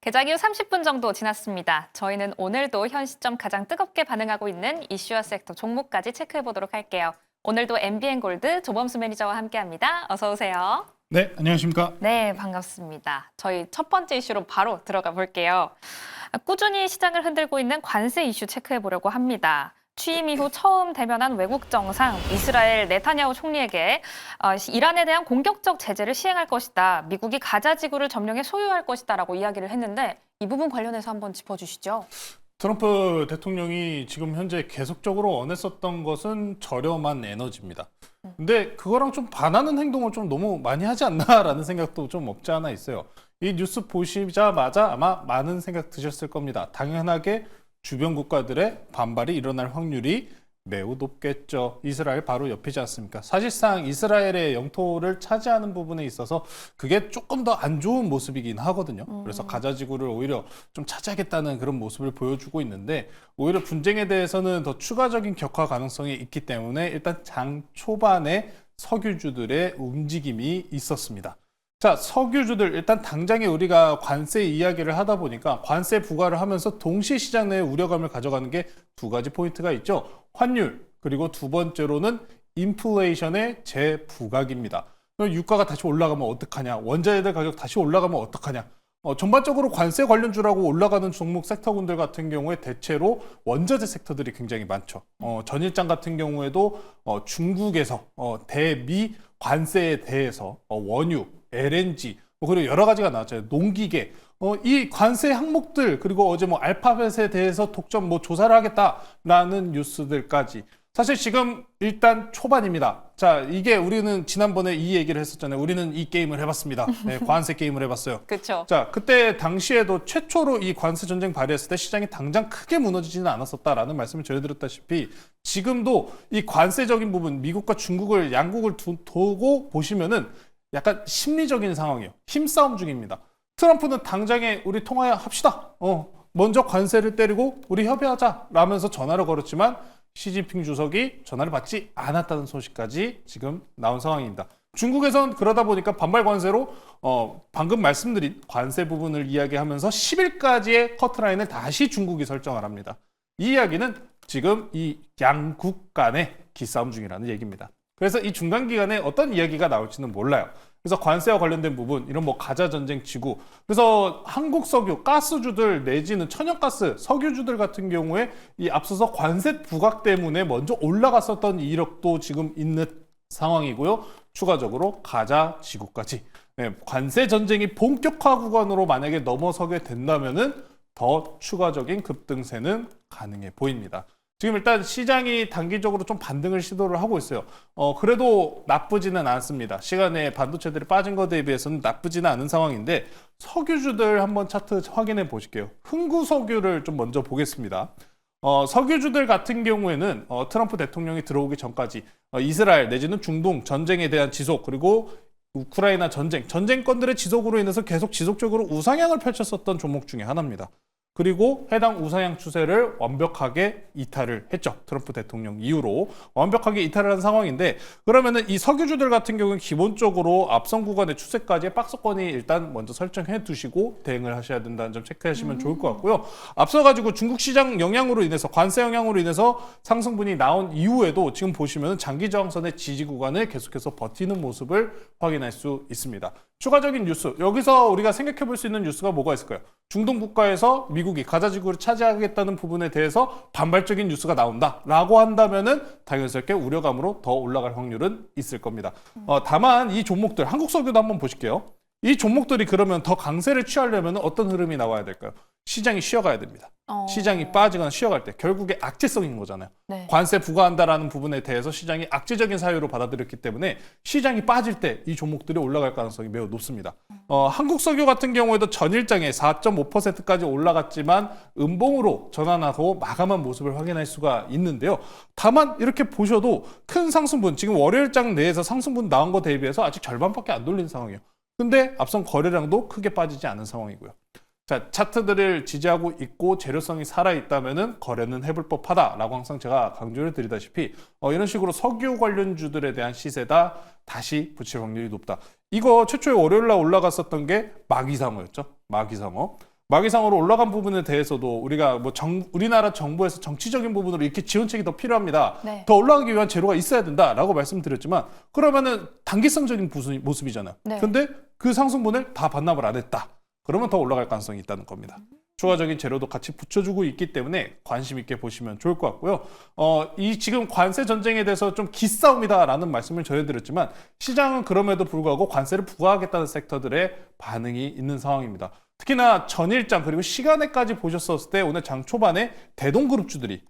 개장 이후 30분 정도 지났습니다. 저희는 오늘도 현 시점 가장 뜨겁게 반응하고 있는 이슈와 섹터 종목까지 체크해 보도록 할게요. 오늘도 MBN 골드 조범수 매니저와 함께합니다. 어서 오세요. 네, 안녕하십니까. 네, 반갑습니다. 저희 첫 번째 이슈로 바로 들어가 볼게요. 꾸준히 시장을 흔들고 있는 관세 이슈 체크해 보려고 합니다. 취임 이후 처음 대면한 외국 정상 이스라엘 네타냐후 총리에게 이란에 대한 공격적 제재를 시행할 것이다. 미국이 가자 지구를 점령해 소유할 것이다라고 이야기를 했는데 이 부분 관련해서 한번 짚어주시죠. 트럼프 대통령이 지금 현재 계속적으로 원했었던 것은 저렴한 에너지입니다. 근데 그거랑 좀 반하는 행동을 좀 너무 많이 하지 않나라는 생각도 좀 없지 않아 있어요. 이 뉴스 보시자마자 아마 많은 생각 드셨을 겁니다. 당연하게 주변 국가들의 반발이 일어날 확률이 매우 높겠죠. 이스라엘 바로 옆이지 않습니까? 사실상 이스라엘의 영토를 차지하는 부분에 있어서 그게 조금 더 안 좋은 모습이긴 하거든요. 그래서 가자 지구를 오히려 좀 차지하겠다는 그런 모습을 보여주고 있는데 오히려 분쟁에 대해서는 더 추가적인 격화 가능성이 있기 때문에 일단 장 초반에 석유주들의 움직임이 있었습니다. 자, 석유주들 일단 당장에 우리가 관세 이야기를 하다 보니까 관세 부과를 하면서 동시에 시장 내에 우려감을 가져가는 게 두 가지 포인트가 있죠. 환율, 그리고 두 번째로는 인플레이션의 재부각입니다. 유가가 다시 올라가면 어떡하냐, 원자재들 가격 다시 올라가면 어떡하냐. 전반적으로 관세 관련주라고 올라가는 종목 섹터군들 같은 경우에 대체로 원자재 섹터들이 굉장히 많죠. 전일장 같은 경우에도 중국에서 대미 관세에 대해서 원유, LNG, 그리고 여러 가지가 나왔잖아요. 농기계. 이 관세 항목들, 그리고 어제 알파벳에 대해서 독점 조사를 하겠다라는 뉴스들까지. 사실 지금 일단 초반입니다. 자, 이게 우리는 지난번에 이 얘기를 했었잖아요. 우리는 이 게임을 해봤습니다. 네, 관세 게임을 해봤어요. 그렇죠. 자, 그때 당시에도 최초로 이 관세 전쟁 발휘했을 때 시장이 당장 크게 무너지지는 않았었다라는 말씀을 전해드렸다시피 지금도 이 관세적인 부분, 미국과 중국을 양국을 두고 보시면은 약간 심리적인 상황이에요. 힘싸움 중입니다. 트럼프는 당장에 우리 통화합시다. 먼저 관세를 때리고 우리 협의하자 라면서 전화를 걸었지만 시진핑 주석이 전화를 받지 않았다는 소식까지 지금 나온 상황입니다. 중국에선 그러다 보니까 반발 관세로 방금 말씀드린 관세 부분을 이야기하면서 10일까지의 커트라인을 다시 중국이 설정을 합니다. 이 이야기는 지금 이 양국 간의 기싸움 중이라는 얘기입니다. 그래서 이 중간 기간에 어떤 이야기가 나올지는 몰라요. 그래서 관세와 관련된 부분, 이런 가자 전쟁 지구. 그래서 한국 석유, 가스주들 내지는 천연가스, 석유주들 같은 경우에 이 앞서서 관세 부각 때문에 먼저 올라갔었던 이력도 지금 있는 상황이고요. 추가적으로 가자 지구까지. 네, 관세 전쟁이 본격화 구간으로 만약에 넘어서게 된다면은 더 추가적인 급등세는 가능해 보입니다. 지금 일단 시장이 단기적으로 좀 반등을 시도를 하고 있어요. 그래도 나쁘지는 않습니다. 시간에 반도체들이 빠진 것에 대비해서는 나쁘지는 않은 상황인데 석유주들 한번 차트 확인해 보실게요. 흥구석유를 좀 먼저 보겠습니다. 석유주들 같은 경우에는 트럼프 대통령이 들어오기 전까지 이스라엘 내지는 중동 전쟁에 대한 지속 그리고 우크라이나 전쟁권들의 지속으로 인해서 계속 지속적으로 우상향을 펼쳤었던 종목 중에 하나입니다. 그리고 해당 우상향 추세를 완벽하게 이탈을 했죠. 트럼프 대통령 이후로 완벽하게 이탈을 한 상황인데 그러면은 이 석유주들 같은 경우는 기본적으로 앞선 구간의 추세까지의 박스권이 일단 먼저 설정해 두시고 대응을 하셔야 된다는 점 체크하시면 좋을 것 같고요. 앞서가지고 중국 시장 영향으로 인해서 관세 영향으로 인해서 상승분이 나온 이후에도 지금 보시면 장기 저항선의 지지 구간을 계속해서 버티는 모습을 확인할 수 있습니다. 추가적인 뉴스, 여기서 우리가 생각해 볼 수 있는 뉴스가 뭐가 있을까요? 중동 국가에서 미국이 가자 지구를 차지하겠다는 부분에 대해서 반발적인 뉴스가 나온다라고 한다면은 당연스럽게 우려감으로 더 올라갈 확률은 있을 겁니다. 다만 이 종목들, 한국석유도 한번 보실게요. 이 종목들이 그러면 더 강세를 취하려면 어떤 흐름이 나와야 될까요? 시장이 쉬어가야 됩니다. 시장이 빠지거나 쉬어갈 때 결국에 악재성인 거잖아요. 네. 관세 부과한다라는 부분에 대해서 시장이 악재적인 사유로 받아들였기 때문에 시장이 빠질 때 이 종목들이 올라갈 가능성이 매우 높습니다. 한국석유 같은 경우에도 전일장에 4.5%까지 올라갔지만 음봉으로 전환하고 마감한 모습을 확인할 수가 있는데요. 다만 이렇게 보셔도 큰 상승분, 지금 월요일장 내에서 상승분 나온 거 대비해서 아직 절반밖에 안 돌린 상황이에요. 근데 앞선 거래량도 크게 빠지지 않은 상황이고요. 자, 차트들을 지지하고 있고 재료성이 살아있다면 거래는 해볼 법하다라고 항상 제가 강조를 드리다시피 이런 식으로 석유 관련주들에 대한 시세다 다시 붙일 확률이 높다. 이거 최초에 월요일날 올라갔었던 게 마기상어였죠. 마기상어. 마기상으로 올라간 부분에 대해서도 우리가 뭐 우리나라 정부에서 정치적인 부분으로 이렇게 지원책이 더 필요합니다. 네. 더 올라가기 위한 재료가 있어야 된다라고 말씀드렸지만 그러면은 단기성적인 모습이잖아요. 네. 근데 그 상승분을 다 반납을 안 했다. 그러면 더 올라갈 가능성이 있다는 겁니다. 추가적인 재료도 같이 붙여주고 있기 때문에 관심 있게 보시면 좋을 것 같고요. 이 지금 관세 전쟁에 대해서 좀 기싸움이다라는 말씀을 전해드렸지만 시장은 그럼에도 불구하고 관세를 부과하겠다는 섹터들의 반응이 있는 상황입니다. 특히나 전일장 그리고 시간에까지 보셨을 때 오늘 장 초반에 대동그룹주들이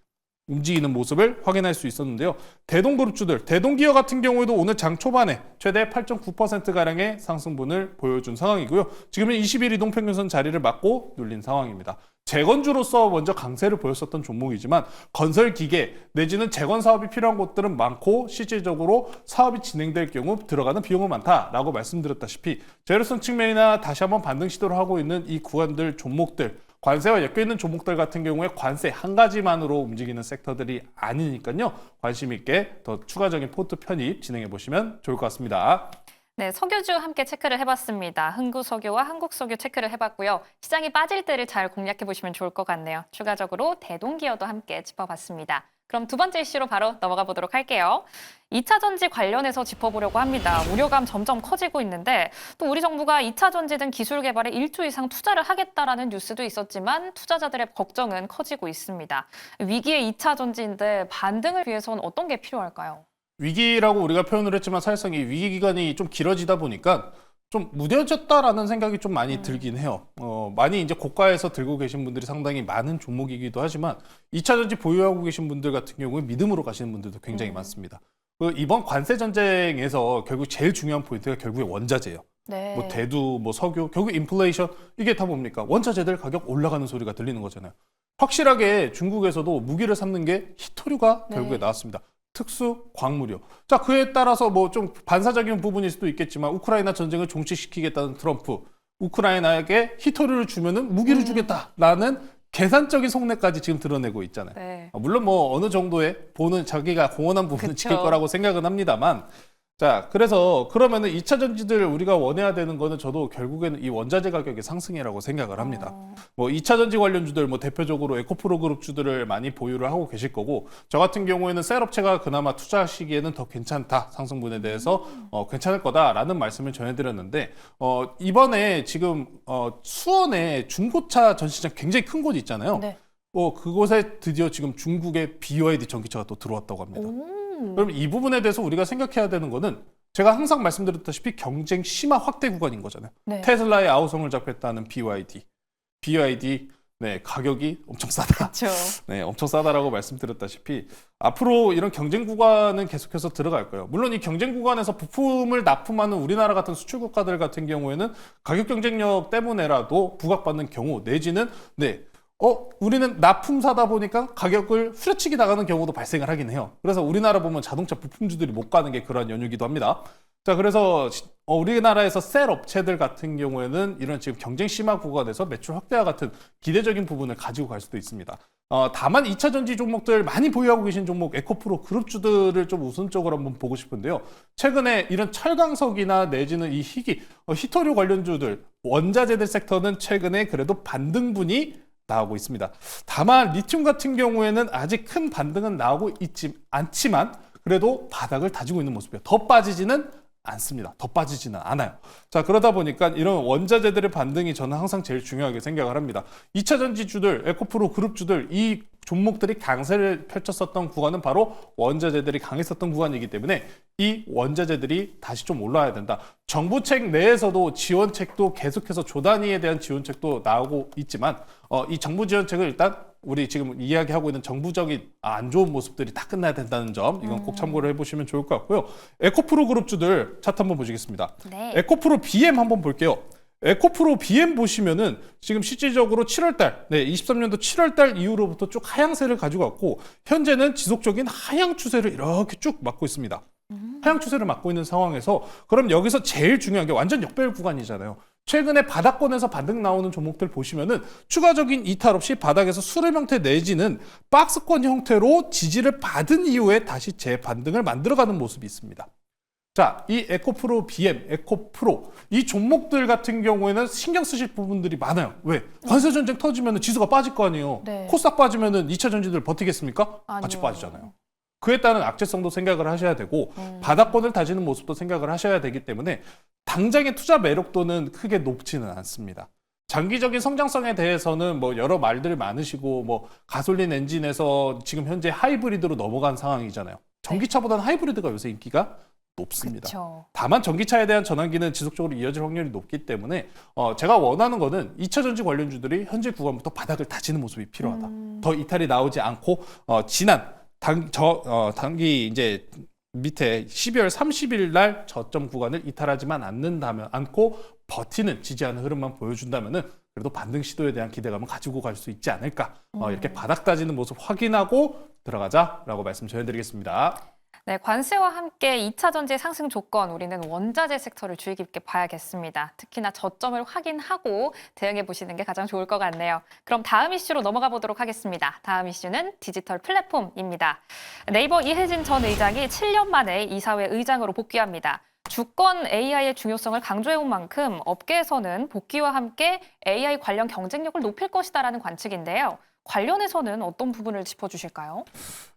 움직이는 모습을 확인할 수 있었는데요. 대동그룹주들, 대동기어 같은 경우에도 오늘 장 초반에 최대 8.9%가량의 상승분을 보여준 상황이고요. 지금은 20일 이동평균선 자리를 맞고 눌린 상황입니다. 재건주로서 먼저 강세를 보였었던 종목이지만 건설기계 내지는 재건 사업이 필요한 곳들은 많고 실질적으로 사업이 진행될 경우 들어가는 비용은 많다라고 말씀드렸다시피 재료성 측면이나 다시 한번 반등 시도를 하고 있는 이 구간들 종목들 관세와 엮여있는 종목들 같은 경우에 관세 한 가지만으로 움직이는 섹터들이 아니니까요. 관심 있게 더 추가적인 포트 편입 진행해 보시면 좋을 것 같습니다. 네, 석유주 함께 체크를 해봤습니다. 흥구석유와 한국석유 체크를 해봤고요. 시장이 빠질 때를 잘 공략해 보시면 좋을 것 같네요. 추가적으로 대동기어도 함께 짚어봤습니다. 그럼 두 번째 이슈로 바로 넘어가 보도록 할게요. 2차 전지 관련해서 짚어보려고 합니다. 우려감 점점 커지고 있는데 또 우리 정부가 2차 전지 등 기술 개발에 1조 이상 투자를 하겠다라는 뉴스도 있었지만 투자자들의 걱정은 커지고 있습니다. 위기의 2차 전지인데 반등을 위해서는 어떤 게 필요할까요? 위기라고 우리가 표현을 했지만 사실상 이 위기 기간이 좀 길어지다 보니까 좀 무뎌졌다라는 생각이 좀 많이 들긴 해요. 많이 이제 고가에서 들고 계신 분들이 상당히 많은 종목이기도 하지만 2차 전지 보유하고 계신 분들 같은 경우에 믿음으로 가시는 분들도 굉장히 많습니다. 이번 관세 전쟁에서 결국 제일 중요한 포인트가 결국에 원자재예요. 네. 뭐 대두, 뭐 석유, 결국 인플레이션 이게 다 뭡니까? 원자재들 가격 올라가는 소리가 들리는 거잖아요. 확실하게 중국에서도 무기를 삼는 게 히토류가 결국에 나왔습니다. 특수 광물이요. 자, 그에 따라서 뭐 좀 반사적인 부분일 수도 있겠지만 우크라이나 전쟁을 종식시키겠다는 트럼프, 우크라이나에게 히토류를 주면은 무기를 주겠다라는 계산적인 속내까지 지금 드러내고 있잖아요. 네. 물론 뭐 어느 정도의 보는 자기가 공헌한 부분은 지킬 거라고 생각은 합니다만 자, 그래서 그러면은 2차 전지들 우리가 원해야 되는 거는 저도 결국에는 이 원자재 가격의 상승이라고 생각을 합니다. 뭐 2차 전지 관련주들 뭐 대표적으로 에코프로 그룹주들을 많이 보유를 하고 계실 거고 저 같은 경우에는 셀업체가 그나마 투자하시기에는 더 괜찮다. 상승분에 대해서 괜찮을 거다라는 말씀을 전해드렸는데 이번에 지금 수원에 중고차 전시장 굉장히 큰 곳이 있잖아요. 네. 그곳에 드디어 지금 중국의 BYD 전기차가 또 들어왔다고 합니다. 그럼 이 부분에 대해서 우리가 생각해야 되는 거는 제가 항상 말씀드렸다시피 경쟁 심화 확대 구간인 거잖아요. 네. 테슬라의 아우성을 잡겠다는 BYD. 네, 가격이 엄청 싸다. 그렇죠. 네, 엄청 싸다라고 말씀드렸다시피 앞으로 이런 경쟁 구간은 계속해서 들어갈 거예요. 물론 이 경쟁 구간에서 부품을 납품하는 우리나라 같은 수출 국가들 같은 경우에는 가격 경쟁력 때문에라도 부각받는 경우 내지는 우리는 납품사다 보니까 가격을 후려치기 나가는 경우도 발생을 하긴 해요. 그래서 우리나라 보면 자동차 부품주들이 못 가는 게 그런 연유기도 합니다. 자, 그래서 우리나라에서 셀 업체들 같은 경우에는 이런 지금 경쟁 심화 구간에서 매출 확대와 같은 기대적인 부분을 가지고 갈 수도 있습니다. 다만 2차 전지 종목들 많이 보유하고 계신 종목 에코프로 그룹주들을 좀 우선적으로 한번 보고 싶은데요. 최근에 이런 철강석이나 내지는 이 희귀, 히토류 관련주들, 원자재들 섹터는 최근에 그래도 반등분이 나오고 있습니다. 다만 리튬 같은 경우에는 아직 큰 반등은 나오고 있지 않지만 그래도 바닥을 다지고 있는 모습이에요. 더 빠지지는 않습니다. 더 빠지지는 않아요. 자, 그러다 보니까 이런 원자재들의 반등이 저는 항상 제일 중요하게 생각을 합니다. 2차 전지주들, 에코프로 그룹주들 이 종목들이 강세를 펼쳤었던 구간은 바로 원자재들이 강했었던 구간이기 때문에 이 원자재들이 다시 좀 올라와야 된다. 정부책 내에서도 지원책도 계속해서 조단위에 대한 지원책도 나오고 있지만 이 정부 지원책을 일단 우리 지금 이야기하고 있는 정부적인 안 좋은 모습들이 다 끝나야 된다는 점 이건 꼭 참고를 해보시면 좋을 것 같고요. 에코프로 그룹주들 차트 한번 보시겠습니다. 네. 에코프로 BM 한번 볼게요. 에코프로 BM 보시면은 지금 실질적으로 7월달, 23년도 7월달 이후로부터 쭉 하향세를 가지고 왔고 현재는 지속적인 하향 추세를 이렇게 쭉 맞고 있습니다. 하향 추세를 맞고 있는 상황에서 그럼 여기서 제일 중요한 게 완전 역별 구간이잖아요. 최근에 바닥권에서 반등 나오는 종목들 보시면은 추가적인 이탈 없이 바닥에서 수렴 형태 내지는 박스권 형태로 지지를 받은 이후에 다시 재반등을 만들어가는 모습이 있습니다. 자, 이 에코프로 BM, 에코프로 이 종목들 같은 경우에는 신경 쓰실 부분들이 많아요. 왜? 관세 전쟁 터지면 지수가 빠질 거 아니에요. 네. 코스닥 빠지면 2차 전지들 버티겠습니까? 같이 아니요. 빠지잖아요. 그에 따른 악재성도 생각을 하셔야 되고 바닥권을 다지는 모습도 생각을 하셔야 되기 때문에 당장의 투자 매력도는 크게 높지는 않습니다. 장기적인 성장성에 대해서는 뭐 여러 말들 많으시고 뭐 가솔린 엔진에서 지금 현재 하이브리드로 넘어간 상황이잖아요. 전기차보다는 하이브리드가 요새 인기가 높습니다. 그쵸. 다만 전기차에 대한 전환기는 지속적으로 이어질 확률이 높기 때문에 제가 원하는 거는 2차 전지 관련주들이 현재 구간부터 바닥을 다지는 모습이 필요하다. 더 이탈이 나오지 않고 지난 단기 이제 밑에 12월 30일 날 저점 구간을 이탈하지만 않고 버티는 지지하는 흐름만 보여준다면은 그래도 반등 시도에 대한 기대감을 가지고 갈 수 있지 않을까. 이렇게 바닥 다지는 모습 확인하고 들어가자라고 말씀 전해드리겠습니다. 네, 관세와 함께 2차 전지 상승 조건 우리는 원자재 섹터를 주의 깊게 봐야겠습니다. 특히나 저점을 확인하고 대응해 보시는 게 가장 좋을 것 같네요. 그럼 다음 이슈로 넘어가 보도록 하겠습니다. 다음 이슈는 디지털 플랫폼입니다. 네이버 이해진 전 의장이 7년 만에 이사회 의장으로 복귀합니다. 주권 AI의 중요성을 강조해온 만큼 업계에서는 복귀와 함께 AI 관련 경쟁력을 높일 것이다라는 관측인데요. 관련해서는 어떤 부분을 짚어주실까요?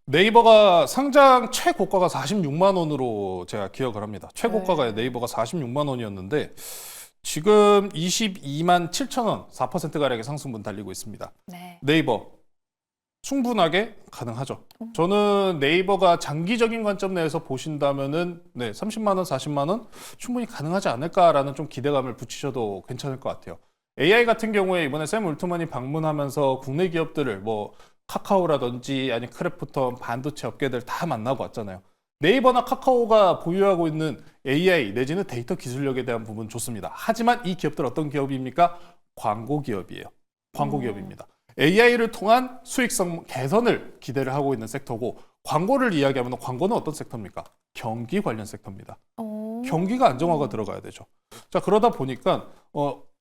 네이버가 상장 최고가가 46만 원으로 제가 기억을 합니다. 최고가가 네이버가 46만 원이었는데 지금 22만 7천 원, 4%가량의 상승분 달리고 있습니다. 네. 네이버 충분하게 가능하죠. 저는 네이버가 장기적인 관점 내에서 보신다면은 30만 원, 40만 원 충분히 가능하지 않을까라는 좀 기대감을 붙이셔도 괜찮을 것 같아요. AI 같은 경우에 이번에 샘 울트만이 방문하면서 국내 기업들을 뭐 카카오라든지 아니 크래프톤, 반도체 업계들 다 만나고 왔잖아요. 네이버나 카카오가 보유하고 있는 AI 내지는 데이터 기술력에 대한 부분 좋습니다. 하지만 이 기업들 어떤 기업입니까? 광고 기업이에요. 광고 기업입니다. AI를 통한 수익성 개선을 기대를 하고 있는 섹터고 광고를 이야기하면 광고는 어떤 섹터입니까? 경기 관련 섹터입니다. 경기가 안정화가 들어가야 되죠. 자, 그러다 보니까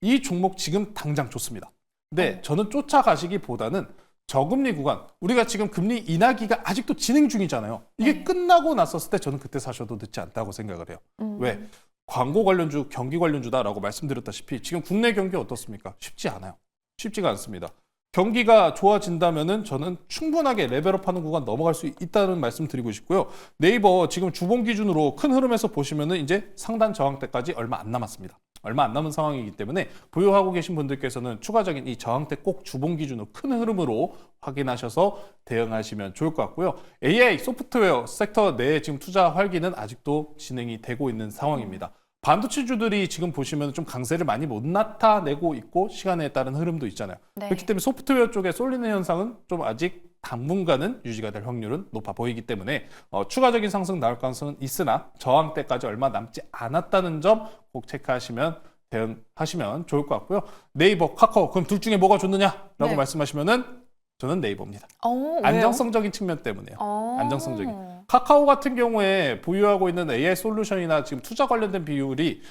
이 종목 지금 당장 좋습니다. 근데 저는 쫓아가시기보다는 저금리 구간, 우리가 지금 금리 인하기가 아직도 진행 중이잖아요. 이게 끝나고 났었을 때 저는 그때 사셔도 늦지 않다고 생각을 해요. 왜? 광고 관련주, 경기 관련주다라고 말씀드렸다시피 지금 국내 경기 어떻습니까? 쉽지 않아요. 쉽지가 않습니다. 경기가 좋아진다면은 저는 충분하게 레벨업하는 구간 넘어갈 수 있다는 말씀 드리고 싶고요. 네이버 지금 주봉 기준으로 큰 흐름에서 보시면은 이제 상단 저항대까지 얼마 안 남았습니다. 얼마 안 남은 상황이기 때문에 보유하고 계신 분들께서는 추가적인 이 저항대 꼭 주봉 기준으로 큰 흐름으로 확인하셔서 대응하시면 좋을 것 같고요. AI 소프트웨어 섹터 내에 지금 투자 활기는 아직도 진행이 되고 있는 상황입니다. 반도체주들이 지금 보시면 좀 강세를 많이 못 나타내고 있고 시간에 따른 흐름도 있잖아요. 네. 그렇기 때문에 소프트웨어 쪽에 쏠리는 현상은 좀 아직 당분간은 유지가 될 확률은 높아 보이기 때문에 추가적인 상승 나올 가능성은 있으나 저항대까지 얼마 남지 않았다는 점 꼭 체크하시면 대응하시면 좋을 것 같고요. 네이버, 카카오 그럼 둘 중에 뭐가 좋느냐라고 말씀하시면은 저는 네이버입니다. 왜요? 안정성적인 측면 때문에요. 안정성적인. 카카오 같은 경우에 보유하고 있는 AI 솔루션이나 지금 투자 관련된 비율이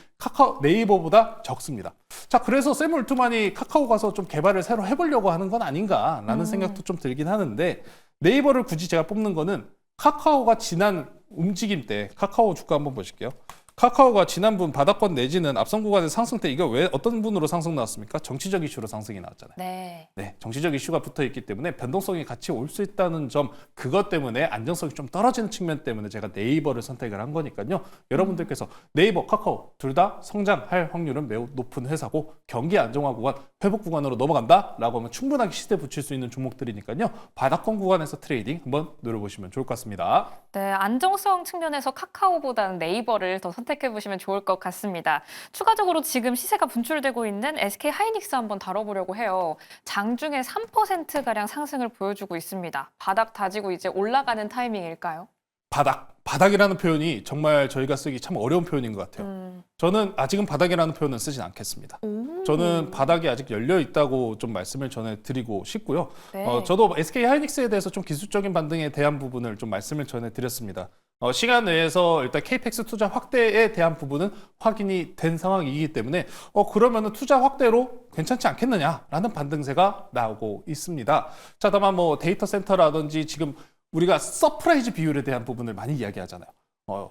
네이버보다 적습니다. 자, 그래서 샘 울트만이 카카오 가서 좀 개발을 새로 해보려고 하는 건 아닌가라는 생각도 좀 들긴 하는데 네이버를 굳이 제가 뽑는 거는 카카오가 지난 움직임 때 카카오 주가 한번 보실게요. 카카오가 지난분 바닥권 내지는 앞선 구간의 상승 때 이거 왜 어떤 분으로 상승 나왔습니까? 정치적 이슈로 상승이 나왔잖아요. 네, 정치적 이슈가 붙어 있기 때문에 변동성이 같이 올 수 있다는 점 그것 때문에 안정성이 좀 떨어지는 측면 때문에 제가 네이버를 선택을 한 거니까요. 여러분들께서 네이버, 카카오 둘 다 성장할 확률은 매우 높은 회사고 경기 안정화 구간, 회복 구간으로 넘어간다라고 하면 충분하게 시대 붙일 수 있는 종목들이니까요. 바닥권 구간에서 트레이딩 한번 노려보시면 좋을 것 같습니다. 네, 안정성 측면에서 카카오보다는 네이버를 더 선택해 보시면 좋을 것 같습니다. 추가적으로 지금 시세가 분출되고 있는 SK 하이닉스 한번 다뤄보려고 해요. 장중에 3%가량 상승을 보여주고 있습니다. 바닥 다지고 이제 올라가는 타이밍일까요? 바닥이라는 표현이 정말 저희가 쓰기 참 어려운 표현인 것 같아요. 저는 아직은 바닥이라는 표현은 쓰진 않겠습니다. 저는 바닥이 아직 열려 있다고 좀 말씀을 전해드리고 싶고요. 네. 저도 SK 하이닉스에 대해서 좀 기술적인 반등에 대한 부분을 좀 말씀을 전해드렸습니다. 시간 내에서 일단 KPX 투자 확대에 대한 부분은 확인이 된 상황이기 때문에 그러면은 투자 확대로 괜찮지 않겠느냐라는 반등세가 나오고 있습니다. 자, 다만 뭐 데이터 센터라든지 지금 우리가 서프라이즈 비율에 대한 부분을 많이 이야기하잖아요.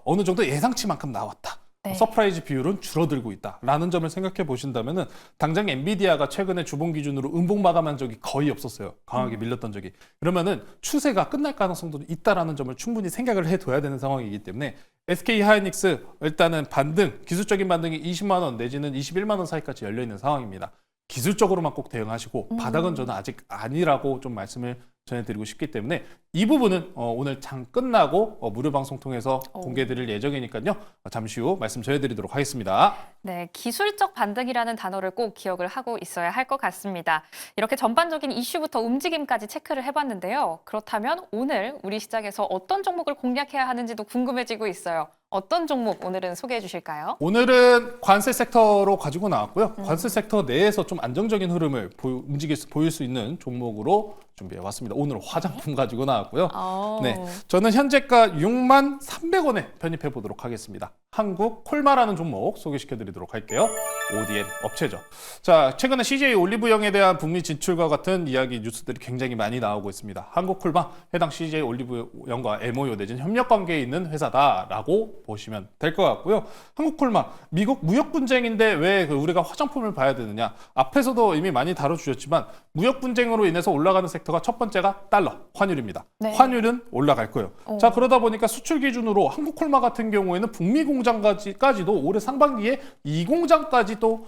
어느 정도 예상치만큼 나왔다. 네. 서프라이즈 비율은 줄어들고 있다라는 점을 생각해 보신다면은 당장 엔비디아가 최근에 주봉 기준으로 음봉 마감한 적이 거의 없었어요. 강하게 밀렸던 적이. 그러면은 추세가 끝날 가능성도 있다라는 점을 충분히 생각을 해둬야 되는 상황이기 때문에 SK 하이닉스 일단은 반등, 기술적인 반등이 20만 원 내지는 21만 원 사이까지 열려 있는 상황입니다. 기술적으로만 꼭 대응하시고 바닥은 저는 아직 아니라고 좀 말씀을 전해드리고 싶기 때문에 이 부분은 오늘 장 끝나고 무료 방송 통해서 공개드릴 예정이니까요. 잠시 후 말씀 전해드리도록 하겠습니다. 네, 기술적 반등이라는 단어를 꼭 기억을 하고 있어야 할 것 같습니다. 이렇게 전반적인 이슈부터 움직임까지 체크를 해봤는데요. 그렇다면 오늘 우리 시장에서 어떤 종목을 공략해야 하는지도 궁금해지고 있어요. 어떤 종목 오늘은 소개해 주실까요? 오늘은 관세 섹터로 가지고 나왔고요. 관세 섹터 내에서 좀 안정적인 흐름을 보일 수 있는 종목으로 준비해 왔습니다. 오늘 화장품 가지고 나왔고요. 네, 저는 현재가 6만 300원에 편입해 보도록 하겠습니다. 한국 콜마라는 종목 소개시켜 드리도록 할게요. ODM 업체죠. 자, 최근에 CJ 올리브영에 대한 북미 진출과 같은 이야기 뉴스들이 굉장히 많이 나오고 있습니다. 한국 콜마 해당 CJ 올리브영과 MOU 내지는 협력 관계에 있는 회사다라고 보시면 될 것 같고요. 한국 콜마 미국 무역 분쟁인데 왜 우리가 화장품을 봐야 되느냐? 앞에서도 이미 많이 다뤄주셨지만 무역 분쟁으로 인해서 올라가는 섹터가 첫 번째가 달러, 환율입니다. 네. 환율은 올라갈 거예요. 자, 그러다 보니까 수출 기준으로 한국 콜마 같은 경우에는 북미 공장까지도 올해 상반기에 이 공장까지 또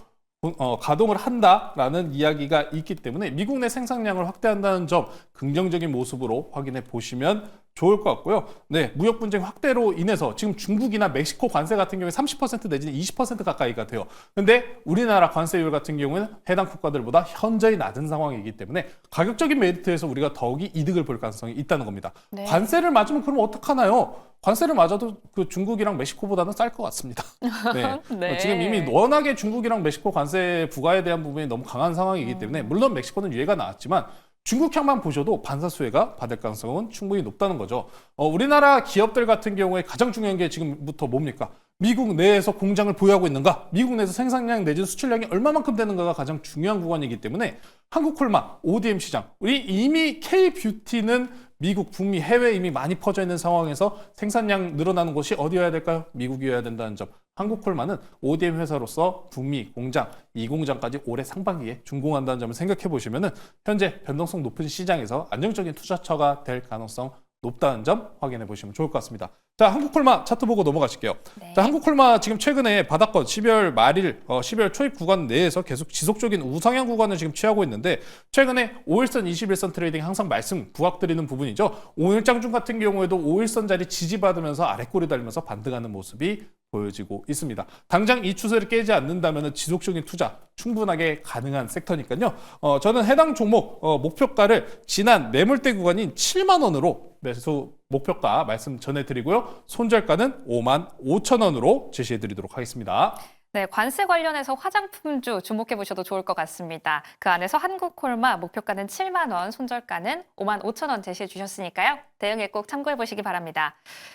가동을 한다라는 이야기가 있기 때문에 미국 내 생산량을 확대한다는 점 긍정적인 모습으로 확인해 보시면 좋을 것 같고요. 네, 무역 분쟁 확대로 인해서 지금 중국이나 멕시코 관세 같은 경우에 30% 내지는 20% 가까이가 돼요. 근데 우리나라 관세율 같은 경우는 해당 국가들보다 현저히 낮은 상황이기 때문에 가격적인 메리트에서 우리가 더욱이 이득을 볼 가능성이 있다는 겁니다. 네. 관세를 맞으면 그럼 어떡하나요? 관세를 맞아도 그 중국이랑 멕시코보다는 쌀 것 같습니다. 네. 네. 지금 이미 워낙에 중국이랑 멕시코 관세 부과에 대한 부분이 너무 강한 상황이기 때문에 물론 멕시코는 유예가 나왔지만 중국향만 보셔도 반사수혜가 받을 가능성은 충분히 높다는 거죠. 우리나라 기업들 같은 경우에 가장 중요한 게 지금부터 뭡니까? 미국 내에서 공장을 보유하고 있는가? 미국 내에서 생산량 내지는 수출량이 얼마만큼 되는가가 가장 중요한 구간이기 때문에 한국 콜마, ODM 시장, 우리 이미 K-뷰티는 미국, 북미, 해외에 이미 많이 퍼져 있는 상황에서 생산량 늘어나는 곳이 어디여야 될까요? 미국이어야 된다는 점. 한국콜마는 ODM 회사로서 북미 공장, 이 공장까지 올해 상반기에 준공한다는 점을 생각해 보시면은 현재 변동성 높은 시장에서 안정적인 투자처가 될 가능성 높다는 점 확인해 보시면 좋을 것 같습니다. 자, 한국콜마 차트 보고 넘어가실게요. 네. 자, 한국콜마 지금 최근에 바닥권 12월 말일, 12월 초입 구간 내에서 계속 지속적인 우상향 구간을 지금 취하고 있는데 최근에 5일선, 21선 트레이딩 항상 말씀 부각드리는 부분이죠. 오늘 장중 같은 경우에도 5일선 자리 지지받으면서 아래꼬리 달리면서 반등하는 모습이 보여지고 있습니다. 당장 이 추세를 깨지 않는다면 지속적인 투자 충분하게 가능한 섹터니까요. 저는 해당 종목 목표가를 지난 매물대 구간인 7만 원으로 매수 목표가 말씀 전해드리고요. 손절가는 5만 5천 원으로 제시해드리도록 하겠습니다. 네, 관세 관련해서 화장품주 주목해 보셔도 좋을 것 같습니다. 그 안에서 한국콜마 목표가는 7만 원, 손절가는 5만 5천 원 제시해 주셨으니까요. 대응에 꼭 참고해 보시기 바랍니다.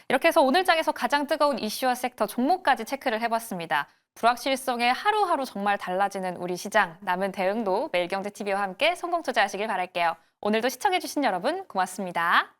이렇게 해서 오늘 장에서 가장 뜨거운 이슈와 섹터 종목까지 체크를 해봤습니다. 불확실성에 하루하루 정말 달라지는 우리 시장, 남은 대응도 매일경제TV와 함께 성공 투자하시길 바랄게요. 오늘도 시청해 주신 여러분 고맙습니다.